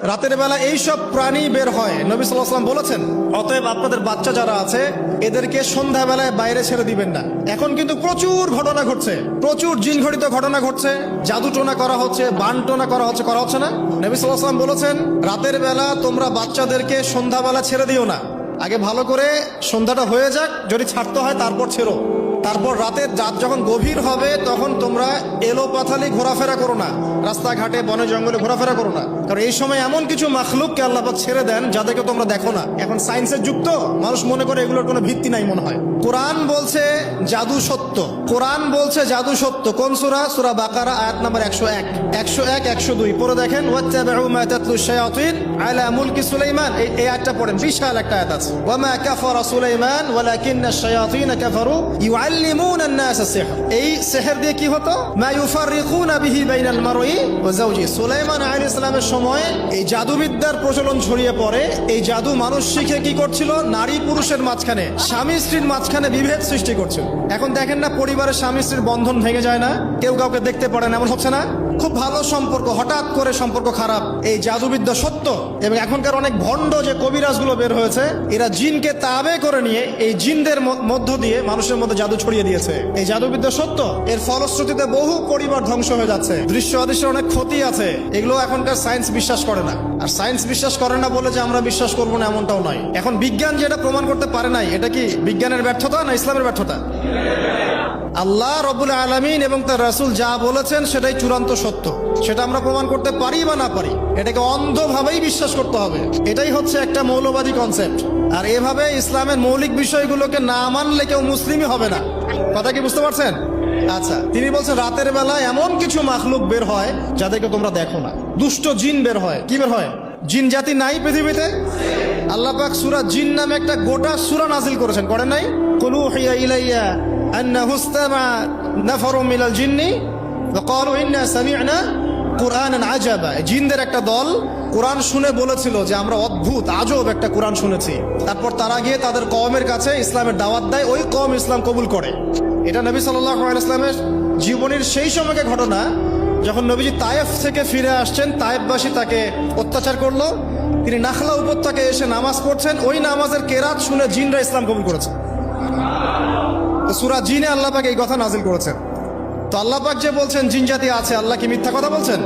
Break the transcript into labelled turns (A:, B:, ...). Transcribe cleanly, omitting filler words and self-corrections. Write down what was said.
A: রাতের বেলা এই সব প্রাণী বের হয়, নবী সাল্লাল্লাহু আলাইহি ওয়াসাল্লাম বলেছেন, অতএব আপনাদের বাচ্চা যারা আছে এদেরকে সন্ধ্যাবেলায় বাইরে ছেড়ে দিবেন না। এখন কিন্তু প্রচুর ঘটনা ঘটছে, প্রচুর জিন ঘটিত ঘটনা ঘটছে, জাদু টোনা করা হচ্ছে, বান টোনা করা হচ্ছে না। নবী সাল্লাল্লাহু আলাইহি ওয়াসাল্লাম বলেছেন, রাতের বেলা তোমরা বাচ্চাদেরকে সন্ধ্যাবেলা ছেড়ে দিও না, আগে ভালো করে সন্ধ্যাটা হয়ে যাক, যদি ছাড়তে হয় তারপর ছেড়ো। তারপর রাতের রাত যখন গভীর হবে তখন তোমরা এলোপাথালি ঘোরাফেরা করো না, রাস্তাঘাটে বনে জঙ্গলে ঘোরাফেরা করো না, কারণ এই সময় এমন কিছু মাখলুককে আল্লাহ পাক ছেড়ে দেন যাদেরকে তোমরা দেখো না। এখন সায়েন্সের যুগ তো, মানুষ মনে করে এগুলোর কোনো ভিত্তি নাই মনে হয়। কোরআন বলছে জাদু সত্য, কোরআন বলছে জাদু সত্য। কোন সূরা? সূরা বাকারা আয়াত নাম্বার 101, 101, 102 পড়ে দেখেন। ওয়াত্তাবিউ মা তাতলু শায়াতিন আলা মুলকি সুলাইমান, এই আয়াতটা পড়েন, বিশাল একটা আয়াত আছে। ওয়া মা কাফারা সুলাইমান ওয়ালাকিন্না শায়াতিন কাফারু ইউআল্লিমুনা আন-নাস সিহর। এই সিহর দিয়ে কি হতো? মা ইউফাররিকুনা বিহি বাইনাল মারই ওয়া যাওজি। সুলাইমান আলাইহিস সালামের সময় এই জাদুবিদ্যার প্রচলন ছড়িয়ে পড়ে। এই জাদু মানুষ শিখে কি করছিল? নারী পুরুষের মাঝখানে, স্বামী স্ত্রীর মাঝখানে বিভেদ সৃষ্টি করছিল। এখন দেখেন না, পরিবারের স্বামী স্ত্রীর বন্ধন ভেঙে যায় না, কেউ কাউকে দেখতে পারে না, এমন হচ্ছে না? খুব ভালো সম্পর্ক হঠাৎ করে সম্পর্ক খারাপ। এই জাদুবিদ্যা সত্য। এবং এখনকার অনেক ভণ্ড যে কবিরাজগুলো বের হয়েছে, এরা জিনকে তাবে করে নিয়ে এই জিনদের মধ্য দিয়ে মানুষের মধ্যে জাদু ছড়িয়ে দিয়েছে। এই জাদুবিদ্যা সত্য। এর ফলশ্রুতিতে বহু পরিবার ধ্বংস হয়ে যাচ্ছে। দৃশ্য অদৃশ্যের অনেক ক্ষতি আছে, এগুলো এখনকার সায়েন্স বিশ্বাস করে না। আর সায়েন্স বিশ্বাস করে না বলে যে আমরা বিশ্বাস করবো না এমনটাও নয়। এখন বিজ্ঞান যেটা প্রমাণ করতে পারে নাই, এটা কি বিজ্ঞানের ব্যর্থতা না ইসলামের ব্যর্থতা? আল্লাহ রব্বুল আলামিন এবং তার রাসূল যা বলেছেন সেটাই চূড়ান্ত সত্য। সেটা আমরা প্রমাণ করতে পারি বা না পারি, এটাকে অন্ধভাবেই বিশ্বাস করতে হবে। এটাই হচ্ছে একটা মৌলবাদী কনসেপ্ট। আর এভাবে ইসলামের মৌলিক বিষয়গুলোকে না মানলে কেউ মুসলিমই হবে না। কথা কি বুঝতে পারছেন? আচ্ছা, তিনি বলছেন রাতের বেলা এমন কিছু মাখলুক বের হয় যাদেরকে তোমরা দেখো না। দুষ্ট জিন বের হয়। কি বের হয়? জিন জাতি নাই পৃথিবীতে? আল্লাহ পাক সূরা জিন নামে একটা গোটা সূরা নাজিল করেছেন, করেন নাই? কুলু হিয়া ইলাইয়া আন্নাহু ইসতামা নাফারুম মিনাল জিন্নি ওয়া ক্বালু ইন্না সামি'না কুরআনান আজাবা। জিনদের একটা দল কোরআন শুনে বলেছিল যে আমরা অদ্ভুত আজব একটা কোরআন শুনেছি। তারপর তারা গিয়ে তাদের কওমের কাছে ইসলামের দাওয়াত দেয়, ওই কওম ইসলাম কবুল করে। এটা নবী সাল্লাল্লাহু আলাইহি ওয়াসাল্লামের জীবনের সেই সময়কে ঘটনা, যখন নবীজি তায়েফ থেকে ফিরে আসছেন। তায়েফবাসী তাকে অত্যাচার করলো, তিনি নাখলা উপত্যকায় এসে নামাজ পড়ছেন। ওই নামাজের কেরাত শুনে জিনরা ইসলাম কবুল করেছে। তো সূরা জিনে আল্লাহ পাক এই কথা নাজিল করেছেন। তো আল্লাহ পাক যে বলছেন জিন জাতি আছে, আল্লাহ কি মিথ্যা কথা বলছেন?